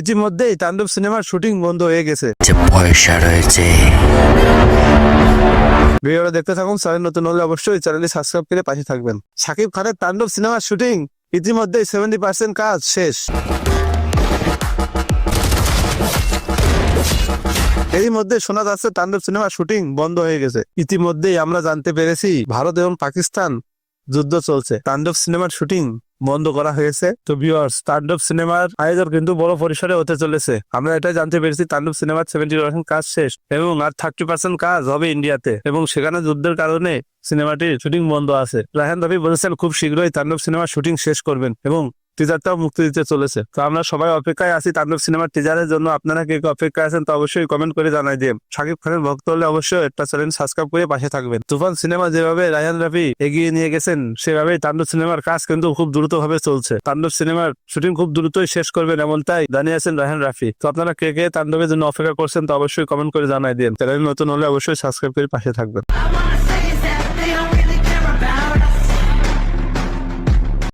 ইতিমধ্যেই তাণ্ডব সিনেমার শুটিং বন্ধ হয়ে গেছে। পয়সা রয়েছে। ভিডিওটা দেখতে থাকুন। চ্যানেল নতুন হলে অবশ্যই চ্যানেলটি সাবস্ক্রাইব করে পাশে থাকবেন। শাকিব খানের তাণ্ডব সিনেমার শুটিং ইতিমধ্যেই 70% কাজ শেষ। এরই মধ্যে শোনা যাচ্ছে তাণ্ডব সিনেমার শুটিং বন্ধ হয়ে গেছে। ইতিমধ্যেই আমরা জানতে পেরেছি ভারত এবং পাকিস্তান যুদ্ধ চলছে। তাণ্ডব সিনেমার শুটিং বন্ধ করা হয়েছে। তো ভিউয়ার্স, তাণ্ডব সিনেমার আয়োজন কিন্তু বড় পরিসরে হতে চলেছে। আমরা এটাই জানতে পেরেছি তাণ্ডব সিনেমার 70% কাজ শেষ এবং আর 30% কাজ হবে ইন্ডিয়াতে, এবং সেখানে যুদ্ধের কারণে সিনেমাটির শুটিং বন্ধ আছে। রায়হান রাফি বলেছেন খুব শীঘ্রই তাণ্ডব সিনেমার শুটিং শেষ করবেন এবং টিজারটাও মুক্তি দিতে চলেছে। তো আমরা সবাই অপেক্ষায় আছি তাণ্ডব সিনেমার টিজারের জন্য। আপনারা কে কে অপেক্ষায় আছেন তো অবশ্যই কমেন্ট করে জানাই দিন। শাকিব খানের ভক্ত হলে অবশ্যই একটা চ্যানেল সাবস্ক্রাইব করে পাশে থাকবেন। তুফান সিনেমা যেভাবে রায়হান রাফি এগিয়ে নিয়ে গেছেন, সেভাবেই তাণ্ডব সিনেমার কাজ কিন্তু খুব দ্রুত ভাবে চলছে। তাণ্ডব সিনেমার শুটিং খুব দ্রুতই শেষ করবেন এমনটাই জানিয়েছেন রায়হান রাফি। তো আপনারা কে কে তাণ্ডবের জন্য অপেক্ষা করছেন তো অবশ্যই কমেন্ট করে জানাই দিন। চ্যানেল নতুন হলে অবশ্যই সাবস্ক্রাইব করে পাশে থাকবেন।